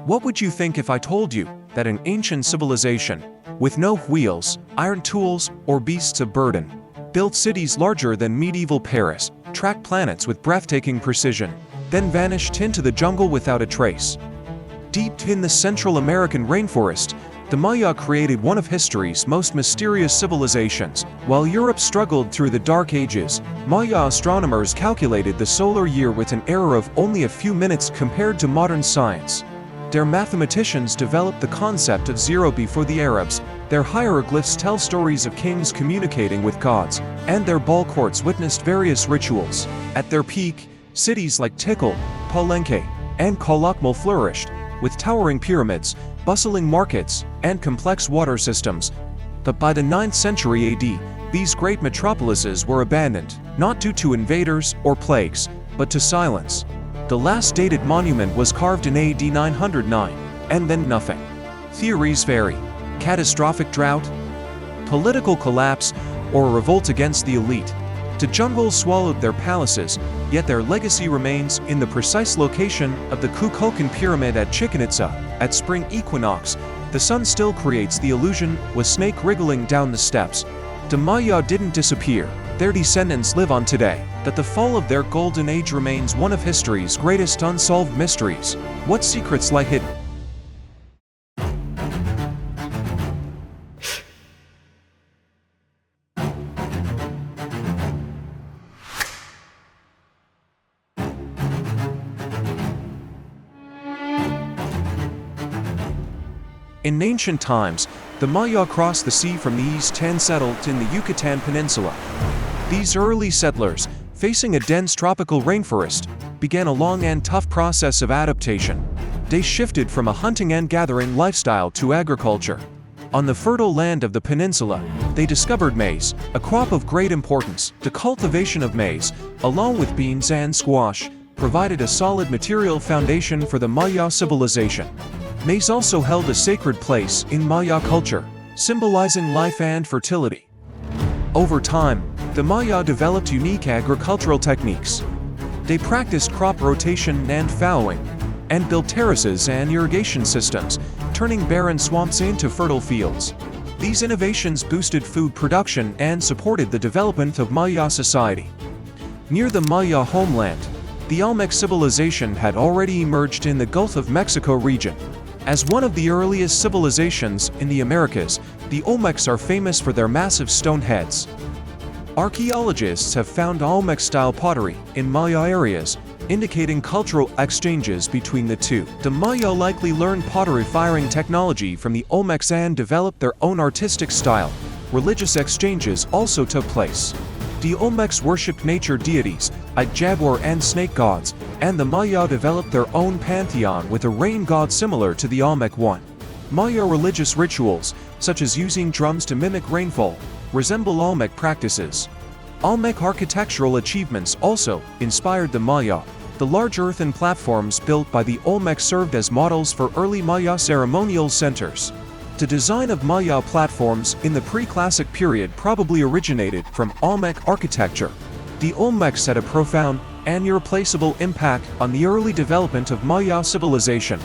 What would you think if I told you that an ancient civilization, with no wheels, iron tools, or beasts of burden, built cities larger than medieval Paris, tracked planets with breathtaking precision, then vanished into the jungle without a trace? Deep in the Central American rainforest, the Maya created one of history's most mysterious civilizations. While Europe struggled through the Dark Ages, Maya astronomers calculated the solar year with an error of only a few minutes compared to modern science. Their mathematicians developed the concept of zero before the Arabs, their hieroglyphs tell stories of kings communicating with gods, and their ball courts witnessed various rituals. At their peak, cities like Tikal, Palenque, and Calakmul flourished, with towering pyramids, bustling markets, and complex water systems. But by the 9th century AD, these great metropolises were abandoned, not due to invaders or plagues, but to silence. The last dated monument was carved in AD 909, and then nothing. Theories vary: catastrophic drought, political collapse, or a revolt against the elite. The jungle swallowed their palaces, yet their legacy remains in the precise location of the Kukulkan Pyramid at Chichen Itza. At spring equinox, the sun still creates the illusion, with snake wriggling down the steps. The Maya didn't disappear. Their descendants live on today, but the fall of their golden age remains one of history's greatest unsolved mysteries. What secrets lie hidden? In ancient times, the Maya crossed the sea from the east and settled in the Yucatan Peninsula. These early settlers, facing a dense tropical rainforest, began a long and tough process of adaptation. They shifted from a hunting and gathering lifestyle to agriculture. On the fertile land of the peninsula, they discovered maize, a crop of great importance. The cultivation of maize, along with beans and squash, provided a solid material foundation for the Maya civilization. Maize also held a sacred place in Maya culture, symbolizing life and fertility. Over time, the Maya developed unique agricultural techniques. They practiced crop rotation and fallowing, and built terraces and irrigation systems, turning barren swamps into fertile fields. These innovations boosted food production and supported the development of Maya society. Near the Maya homeland, the Olmec civilization had already emerged in the Gulf of Mexico region. As one of the earliest civilizations in the Americas, the Olmecs are famous for their massive stone heads. Archaeologists have found Olmec-style pottery in Maya areas, indicating cultural exchanges between the two. The Maya likely learned pottery firing technology from the Olmecs and developed their own artistic style. Religious exchanges also took place. The Olmecs worshipped nature deities, like jaguar and snake gods, and the Maya developed their own pantheon with a rain god similar to the Olmec one. Maya religious rituals, such as using drums to mimic rainfall, resemble Olmec practices. Olmec architectural achievements also inspired the Maya. The large earthen platforms built by the Olmec served as models for early Maya ceremonial centers. The design of Maya platforms in the pre-classic period probably originated from Olmec architecture. The Olmecs had a profound and irreplaceable impact on the early development of Maya civilization,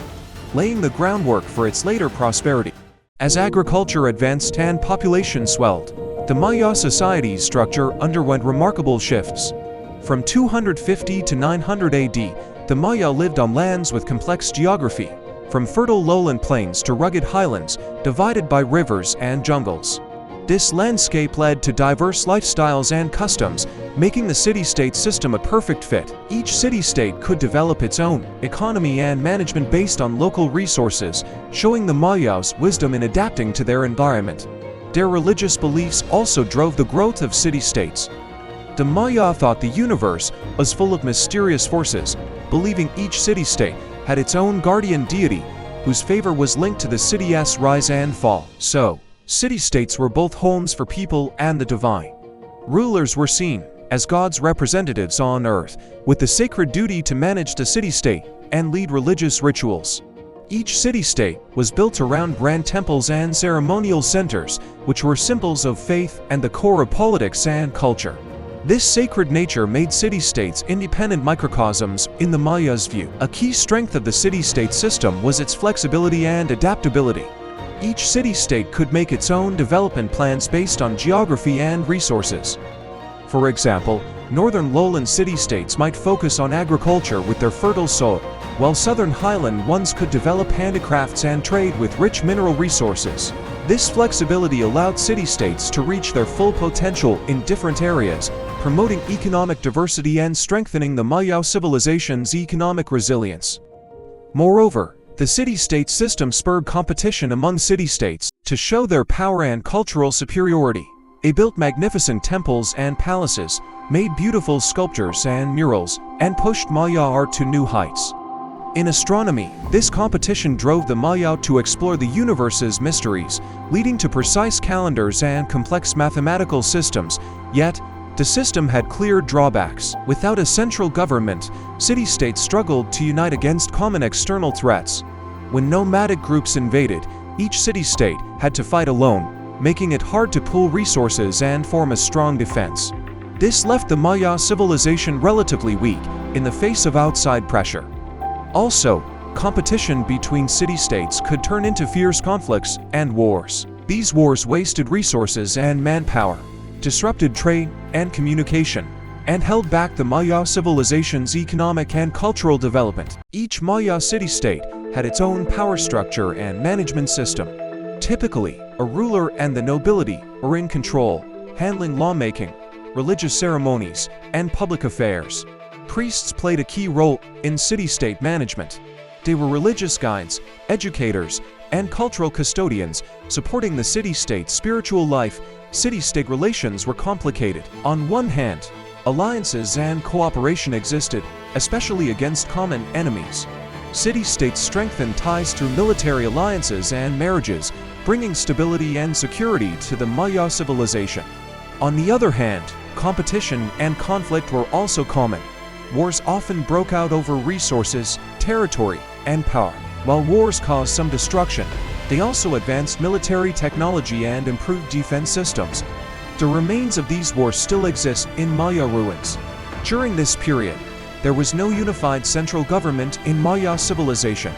laying the groundwork for its later prosperity. As agriculture advanced and population swelled, the Maya society's structure underwent remarkable shifts. From 250 to 900 AD, the Maya lived on lands with complex geography, from fertile lowland plains to rugged highlands, divided by rivers and jungles. This landscape led to diverse lifestyles and customs, making the city-state system a perfect fit. Each city-state could develop its own economy and management based on local resources, showing the Mayas' wisdom in adapting to their environment. Their religious beliefs also drove the growth of city-states. The Maya thought the universe was full of mysterious forces, believing each city-state had its own guardian deity, whose favor was linked to the city's rise and fall. So, city-states were both homes for people and the divine. Rulers were seen as God's representatives on earth, with the sacred duty to manage the city-state and lead religious rituals. Each city-state was built around grand temples and ceremonial centers, which were symbols of faith and the core of politics and culture. This sacred nature made city-states independent microcosms in the Mayas' view. A key strength of the city-state system was its flexibility and adaptability. Each city-state could make its own development plans based on geography and resources. For example, northern lowland city-states might focus on agriculture with their fertile soil, while southern highland ones could develop handicrafts and trade with rich mineral resources. This flexibility allowed city-states to reach their full potential in different areas, promoting economic diversity and strengthening the Maya civilization's economic resilience. Moreover, the city-state system spurred competition among city-states to show their power and cultural superiority. They built magnificent temples and palaces, made beautiful sculptures and murals, and pushed Maya art to new heights. In astronomy, this competition drove the Maya to explore the universe's mysteries, leading to precise calendars and complex mathematical systems. Yet, the system had clear drawbacks. Without a central government, city-states struggled to unite against common external threats. When nomadic groups invaded, each city-state had to fight alone, making it hard to pool resources and form a strong defense. This left the Maya civilization relatively weak in the face of outside pressure. Also, competition between city-states could turn into fierce conflicts and wars. These wars wasted resources and manpower, disrupted trade and communication, and held back the Maya civilization's economic and cultural development. Each Maya city-state had its own power structure and management system. Typically, a ruler and the nobility were in control, handling lawmaking, religious ceremonies, and public affairs. Priests played a key role in city-state management. They were religious guides, educators, and cultural custodians, supporting the city-state's spiritual life. City-state relations were complicated. On one hand, alliances and cooperation existed, especially against common enemies. City-states strengthened ties through military alliances and marriages, bringing stability and security to the Maya civilization. On the other hand, competition and conflict were also common. Wars often broke out over resources, territory, and power. While wars caused some destruction, they also advanced military technology and improved defense systems. The remains of these wars still exist in Maya ruins. During this period, there was no unified central government in Maya civilization.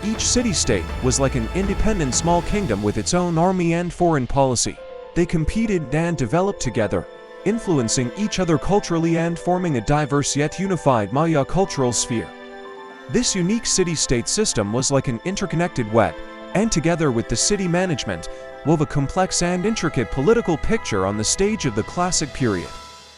Each city-state was like an independent small kingdom with its own army and foreign policy. They competed and developed together, influencing each other culturally and forming a diverse yet unified Maya cultural sphere. This unique city-state system was like an interconnected web, and together with the city management, wove a complex and intricate political picture on the stage of the classic period.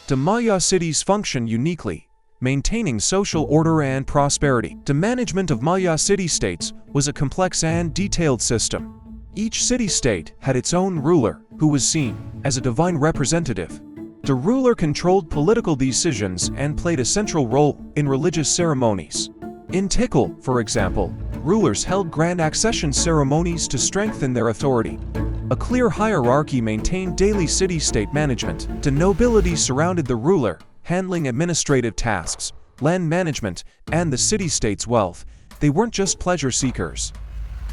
The Maya cities functioned uniquely, maintaining social order and prosperity. The management of Maya city-states was a complex and detailed system. Each city-state had its own ruler, who was seen as a divine representative. The ruler controlled political decisions and played a central role in religious ceremonies. In Tikal, for example, rulers held grand accession ceremonies to strengthen their authority. A clear hierarchy maintained daily city-state management. The nobility surrounded the ruler, handling administrative tasks, land management, and the city-state's wealth. They weren't just pleasure seekers.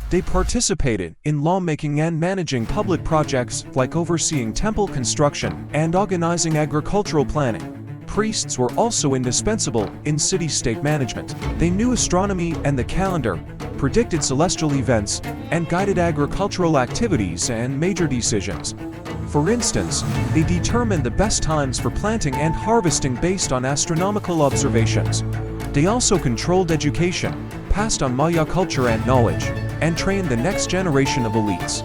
They participated in lawmaking and managing public projects like overseeing temple construction and organizing agricultural planning. Priests were also indispensable in city-state management. They knew astronomy and the calendar, predicted celestial events, and guided agricultural activities and major decisions. For instance, they determined the best times for planting and harvesting based on astronomical observations. They also controlled education, passed on Maya culture and knowledge, and trained the next generation of elites.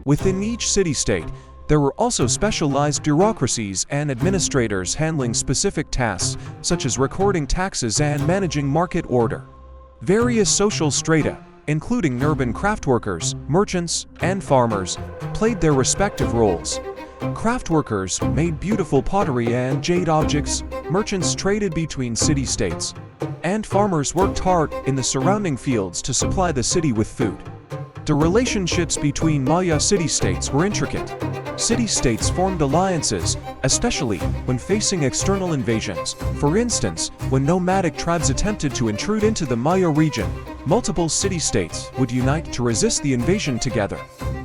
Within each city-state, there were also specialized bureaucracies and administrators handling specific tasks, such as recording taxes and managing market order. Various social strata, including urban craftworkers, merchants, and farmers, played their respective roles. Craftworkers made beautiful pottery and jade objects, merchants traded between city-states, and farmers worked hard in the surrounding fields to supply the city with food. The relationships between Maya city-states were intricate. City-states formed alliances, especially when facing external invasions. For instance, when nomadic tribes attempted to intrude into the Maya region, multiple city-states would unite to resist the invasion together.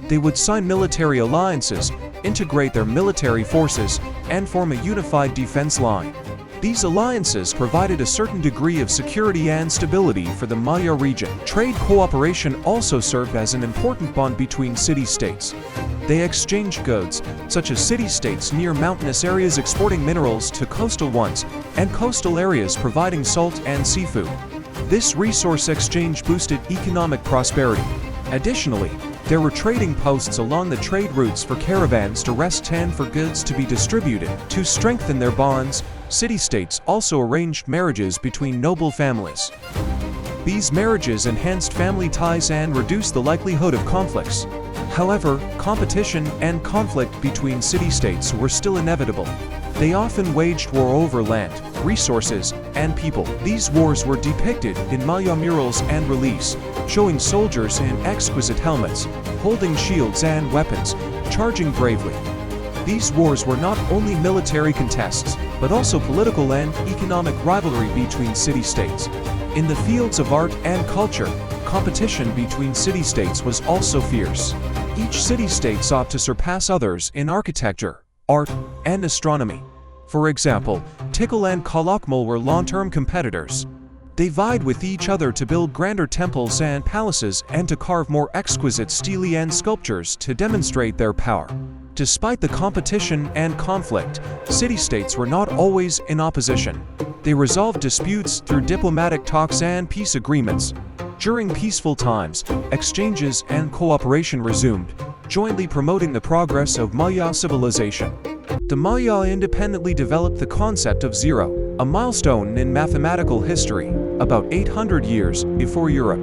They would sign military alliances, integrate their military forces, and form a unified defense line. These alliances provided a certain degree of security and stability for the Maya region. Trade cooperation also served as an important bond between city-states. They exchanged goods, such as city-states near mountainous areas exporting minerals to coastal ones, and coastal areas providing salt and seafood. This resource exchange boosted economic prosperity. Additionally, there were trading posts along the trade routes for caravans to rest and for goods to be distributed. To strengthen their bonds, city-states also arranged marriages between noble families. These marriages enhanced family ties and reduced the likelihood of conflicts. However, competition and conflict between city-states were still inevitable. They often waged war over land, resources, and people. These wars were depicted in Maya murals and reliefs, showing soldiers in exquisite helmets, holding shields and weapons, charging bravely. These wars were not only military contests, but also political and economic rivalry between city-states. In the fields of art and culture, competition between city-states was also fierce. Each city-state sought to surpass others in architecture, art, and astronomy. For example, Tikal and Calakmul were long-term competitors. They vied with each other to build grander temples and palaces and to carve more exquisite stelae and sculptures to demonstrate their power. Despite the competition and conflict, city-states were not always in opposition. They resolved disputes through diplomatic talks and peace agreements. During peaceful times, exchanges and cooperation resumed, jointly promoting the progress of Maya civilization. The Maya independently developed the concept of zero, a milestone in mathematical history, about 800 years before Europe.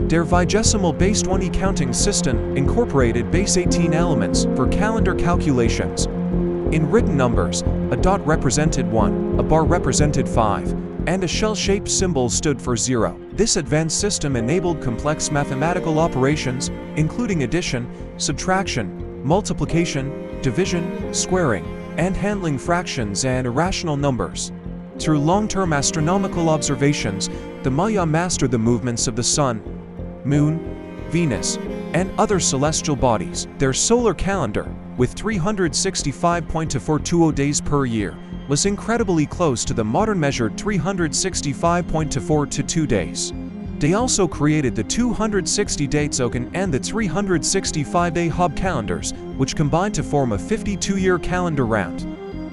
Their vigesimal-based 1e counting system incorporated base 18 elements for calendar calculations. In written numbers, a dot represented 1, a bar represented 5, and a shell-shaped symbol stood for 0. This advanced system enabled complex mathematical operations, including addition, subtraction, multiplication, division, squaring, and handling fractions and irrational numbers. Through long-term astronomical observations, the Maya mastered the movements of the Sun, Moon, Venus, and other celestial bodies. Their solar calendar, with 365.420 days per year, was incredibly close to the modern measured 365.422 days. They also created the 260-day Zokan and the 365-day Hob calendars, which combined to form a 52-year calendar round.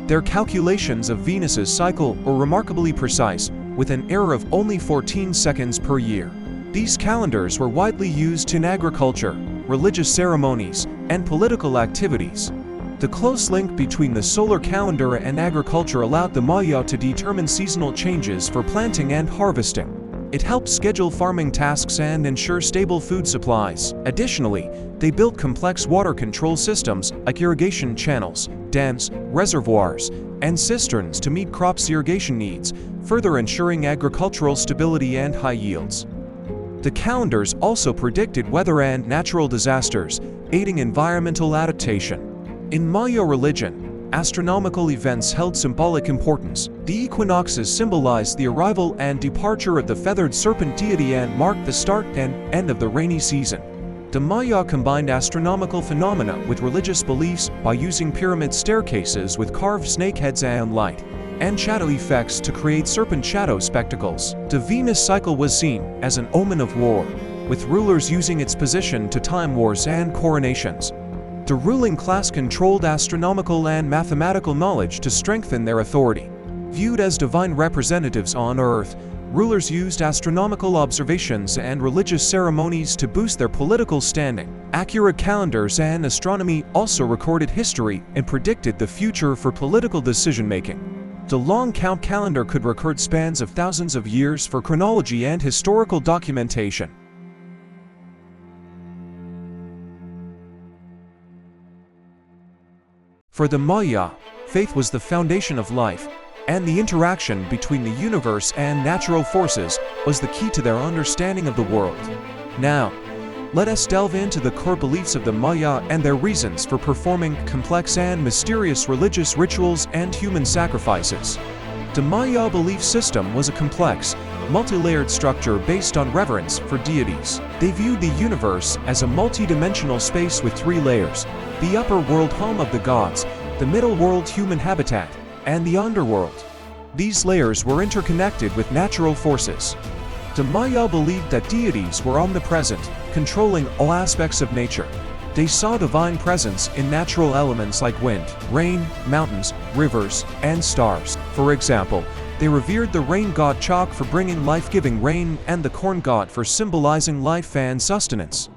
Their calculations of Venus's cycle were remarkably precise, with an error of only 14 seconds per year. These calendars were widely used in agriculture, religious ceremonies, and political activities. The close link between the solar calendar and agriculture allowed the Maya to determine seasonal changes for planting and harvesting. It helped schedule farming tasks and ensure stable food supplies. Additionally, they built complex water control systems like irrigation channels, dams, reservoirs, and cisterns to meet crops' irrigation needs, further ensuring agricultural stability and high yields. The calendars also predicted weather and natural disasters, aiding environmental adaptation. In Maya religion, astronomical events held symbolic importance. The equinoxes symbolized the arrival and departure of the feathered serpent deity and marked the start and end of the rainy season. The Maya combined astronomical phenomena with religious beliefs by using pyramid staircases with carved snakeheads and light and shadow effects to create serpent shadow spectacles. The Venus cycle was seen as an omen of war, with rulers using its position to time wars and coronations. The ruling class controlled astronomical and mathematical knowledge to strengthen their authority. Viewed as divine representatives on Earth, rulers used astronomical observations and religious ceremonies to boost their political standing. Accurate calendars and astronomy also recorded history and predicted the future for political decision-making. The long count calendar could record spans of thousands of years for chronology and historical documentation. For the Maya, faith was the foundation of life, and the interaction between the universe and natural forces was the key to their understanding of the world. Now, let us delve into the core beliefs of the Maya and their reasons for performing complex and mysterious religious rituals and human sacrifices. The Maya belief system was a complex, multi-layered structure based on reverence for deities. They viewed the universe as a multi-dimensional space with three layers: the upper world, home of the gods, the middle world, human habitat, and the underworld. These layers were interconnected with natural forces. The Maya believed that deities were omnipresent, controlling all aspects of nature. They saw divine presence in natural elements like wind, rain, mountains, rivers, and stars. For example, they revered the rain god Chak for bringing life-giving rain and the corn god for symbolizing life and sustenance.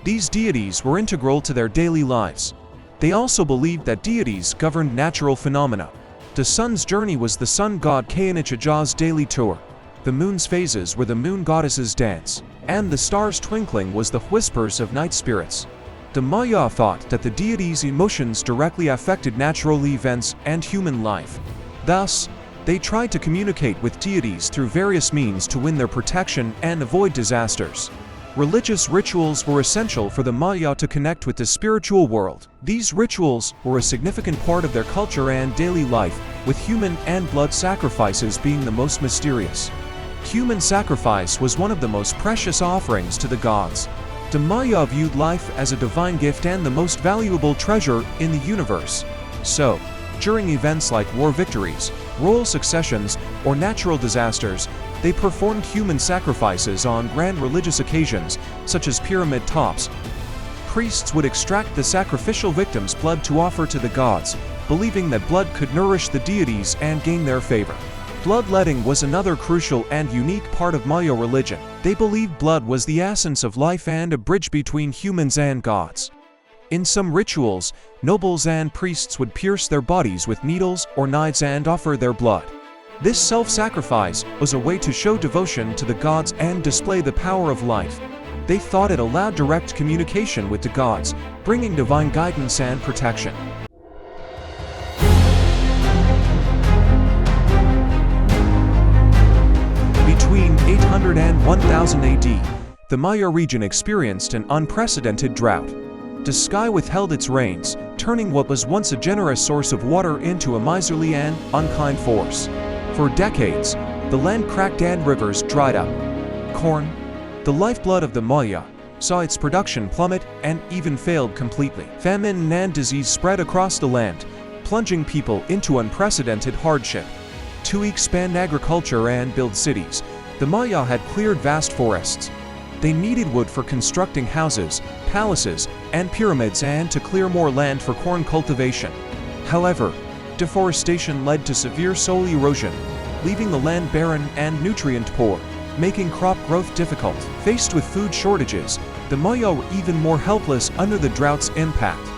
These deities were integral to their daily lives. They also believed that deities governed natural phenomena. The sun's journey was the sun god Chichen Itza's daily tour. The moon's phases were the moon goddess's dance, and the stars' twinkling was the whispers of night spirits. The Maya thought that the deities' emotions directly affected natural events and human life. Thus, they tried to communicate with deities through various means to win their protection and avoid disasters. Religious rituals were essential for the Maya to connect with the spiritual world. These rituals were a significant part of their culture and daily life, with human and blood sacrifices being the most mysterious. Human sacrifice was one of the most precious offerings to the gods. The Maya viewed life as a divine gift and the most valuable treasure in the universe. So, during events like war victories, royal successions, or natural disasters, they performed human sacrifices on grand religious occasions, such as pyramid tops. Priests would extract the sacrificial victim's blood to offer to the gods, believing that blood could nourish the deities and gain their favor. Bloodletting was another crucial and unique part of Maya religion. They believed blood was the essence of life and a bridge between humans and gods. In some rituals, nobles and priests would pierce their bodies with needles or knives and offer their blood. This self-sacrifice was a way to show devotion to the gods and display the power of life. They thought it allowed direct communication with the gods, bringing divine guidance and protection. Between 800 and 1000 AD, the Maya region experienced an unprecedented drought. The sky withheld its rains, turning what was once a generous source of water into a miserly and unkind force. For decades, the land cracked and rivers dried up. Corn, the lifeblood of the Maya, saw its production plummet and even failed completely. Famine and disease spread across the land, plunging people into unprecedented hardship. To expand agriculture and build cities, the Maya had cleared vast forests. They needed wood for constructing houses, palaces, and pyramids and to clear more land for corn cultivation. However, deforestation led to severe soil erosion, leaving the land barren and nutrient poor, making crop growth difficult. Faced with food shortages, the Maya were even more helpless under the drought's impact.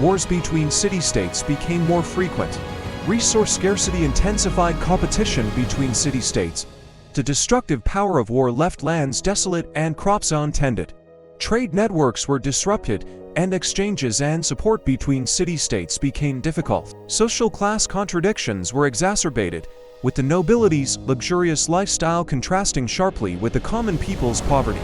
Wars between city-states became more frequent. Resource scarcity intensified competition between city-states. The destructive power of war left lands desolate and crops untended. Trade networks were disrupted, and exchanges and support between city-states became difficult. Social class contradictions were exacerbated, with the nobility's luxurious lifestyle contrasting sharply with the common people's poverty.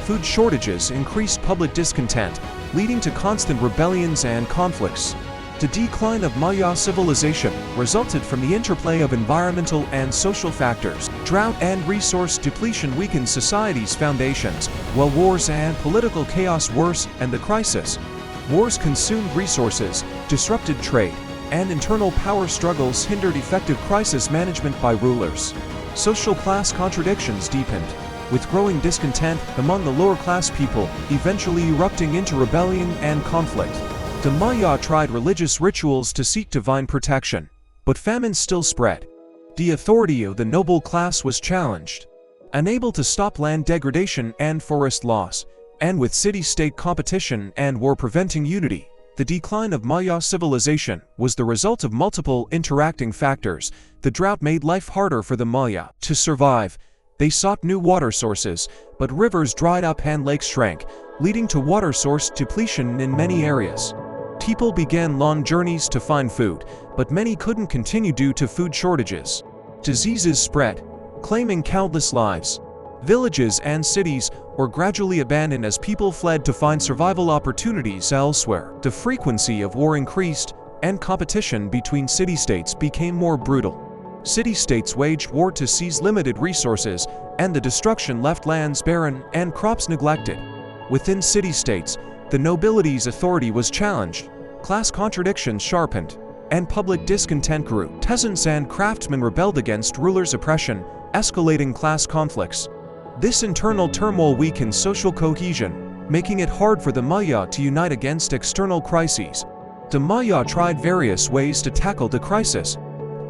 Food shortages increased public discontent, leading to constant rebellions and conflicts. The decline of Maya civilization resulted from the interplay of environmental and social factors. Drought and resource depletion weakened society's foundations, while wars and political chaos worsened the crisis. Wars consumed resources, disrupted trade, and internal power struggles hindered effective crisis management by rulers. Social class contradictions deepened, with growing discontent among the lower-class people, eventually erupting into rebellion and conflict. The Maya tried religious rituals to seek divine protection, but famine still spread. The authority of the noble class was challenged. Unable to stop land degradation and forest loss, and with city-state competition and war preventing unity, the decline of Maya civilization was the result of multiple interacting factors. The drought made life harder for the Maya. To survive, they sought new water sources, but rivers dried up and lakes shrank, leading to water source depletion in many areas. People began long journeys to find food, but many couldn't continue due to food shortages. Diseases spread, claiming countless lives. Villages and cities were gradually abandoned as people fled to find survival opportunities elsewhere. The frequency of war increased, and competition between city-states became more brutal. City-states waged war to seize limited resources, and the destruction left lands barren and crops neglected. Within city-states, the nobility's authority was challenged, class contradictions sharpened, and public discontent grew. Peasants and craftsmen rebelled against rulers' oppression, escalating class conflicts. This internal turmoil weakened social cohesion, making it hard for the Maya to unite against external crises. The Maya tried various ways to tackle the crisis.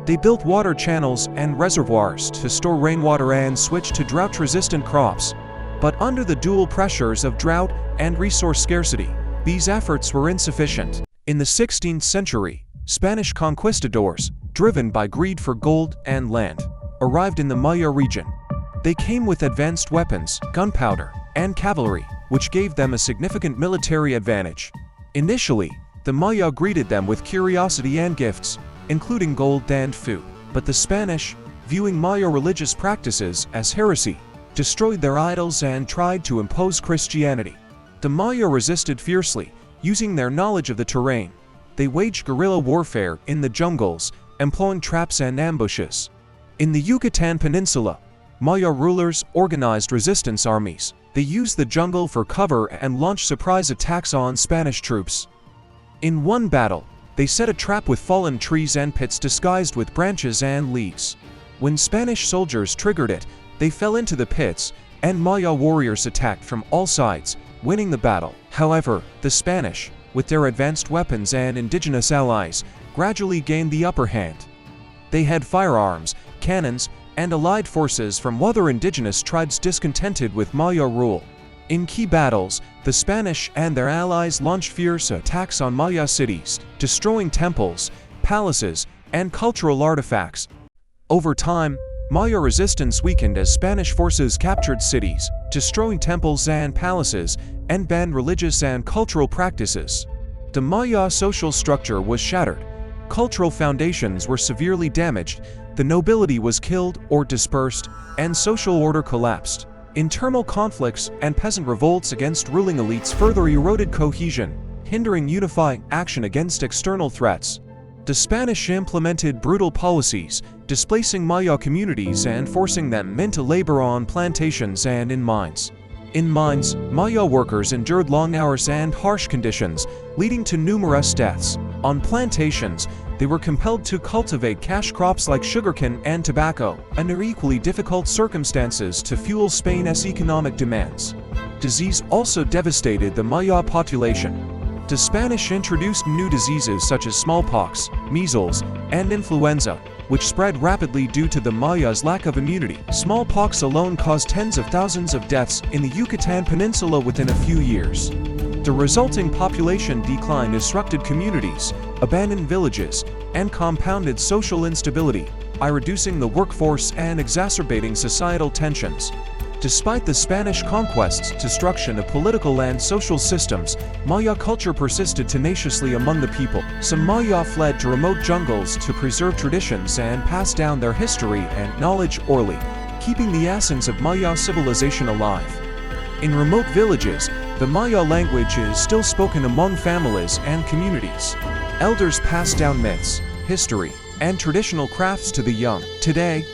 They built water channels and reservoirs to store rainwater and switched to drought-resistant crops. But under the dual pressures of drought and resource scarcity, these efforts were insufficient. In the 16th century, Spanish conquistadors, driven by greed for gold and land, arrived in the Maya region. They came with advanced weapons, gunpowder, and cavalry, which gave them a significant military advantage. Initially, the Maya greeted them with curiosity and gifts, including gold and food. But the Spanish, viewing Maya religious practices as heresy, destroyed their idols and tried to impose Christianity. The Maya resisted fiercely, using their knowledge of the terrain. They waged guerrilla warfare in the jungles, employing traps and ambushes. In the Yucatan Peninsula, Maya rulers organized resistance armies. They used the jungle for cover and launched surprise attacks on Spanish troops. In one battle, they set a trap with fallen trees and pits disguised with branches and leaves. When Spanish soldiers triggered it, they fell into the pits, and Maya warriors attacked from all sides, winning the battle. However, the Spanish, with their advanced weapons and indigenous allies, gradually gained the upper hand. They had firearms, cannons, and allied forces from other indigenous tribes discontented with Maya rule. In key battles, the Spanish and their allies launched fierce attacks on Maya cities, destroying temples, palaces, and cultural artifacts. Over time, Maya resistance weakened as Spanish forces captured cities, destroying temples and palaces, and banned religious and cultural practices. The Maya social structure was shattered. Cultural foundations were severely damaged, the nobility was killed or dispersed, and social order collapsed. Internal conflicts and peasant revolts against ruling elites further eroded cohesion, hindering unifying action against external threats. The Spanish implemented brutal policies, displacing Maya communities and forcing them into labor on plantations and in mines. In mines, Maya workers endured long hours and harsh conditions, leading to numerous deaths. On plantations, they were compelled to cultivate cash crops like sugarcane and tobacco, under equally difficult circumstances to fuel Spain's economic demands. Disease also devastated the Maya population. The Spanish introduced new diseases such as smallpox, measles, and influenza, which spread rapidly due to the Maya's lack of immunity. Smallpox alone caused tens of thousands of deaths in the Yucatan Peninsula within a few years. The resulting population decline disrupted communities, abandoned villages, and compounded social instability by reducing the workforce and exacerbating societal tensions. Despite the Spanish conquest's destruction of political and social systems, Maya culture persisted tenaciously among the people. Some Maya fled to remote jungles to preserve traditions and pass down their history and knowledge orally, keeping the essence of Maya civilization alive. In remote villages, the Maya language is still spoken among families and communities. Elders pass down myths, history, and traditional crafts to the young. Today,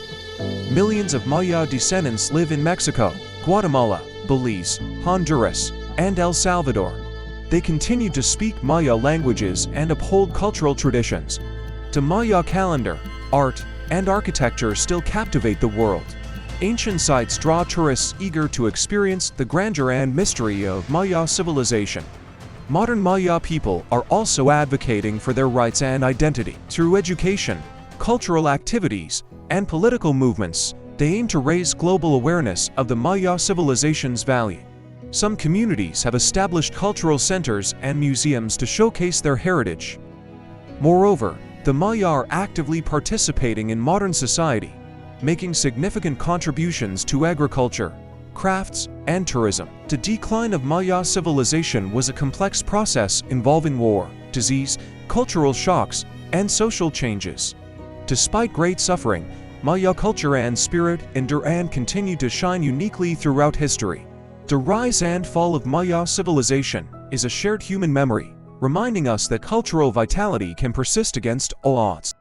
millions of Maya descendants live in Mexico, Guatemala, Belize, Honduras, and El Salvador. They continue to speak Maya languages and uphold cultural traditions. The Maya calendar, art, and architecture still captivate the world. Ancient sites draw tourists eager to experience the grandeur and mystery of Maya civilization. Modern Maya people are also advocating for their rights and identity. Through education, cultural activities, and political movements, they aim to raise global awareness of the Maya civilization's value. Some communities have established cultural centers and museums to showcase their heritage. Moreover, the Maya are actively participating in modern society, making significant contributions to agriculture, crafts, and tourism. The decline of Maya civilization was a complex process involving war, disease, cultural shocks, and social changes. Despite great suffering, Maya culture and spirit endure and continue to shine uniquely throughout history. The rise and fall of Maya civilization is a shared human memory, reminding us that cultural vitality can persist against all odds.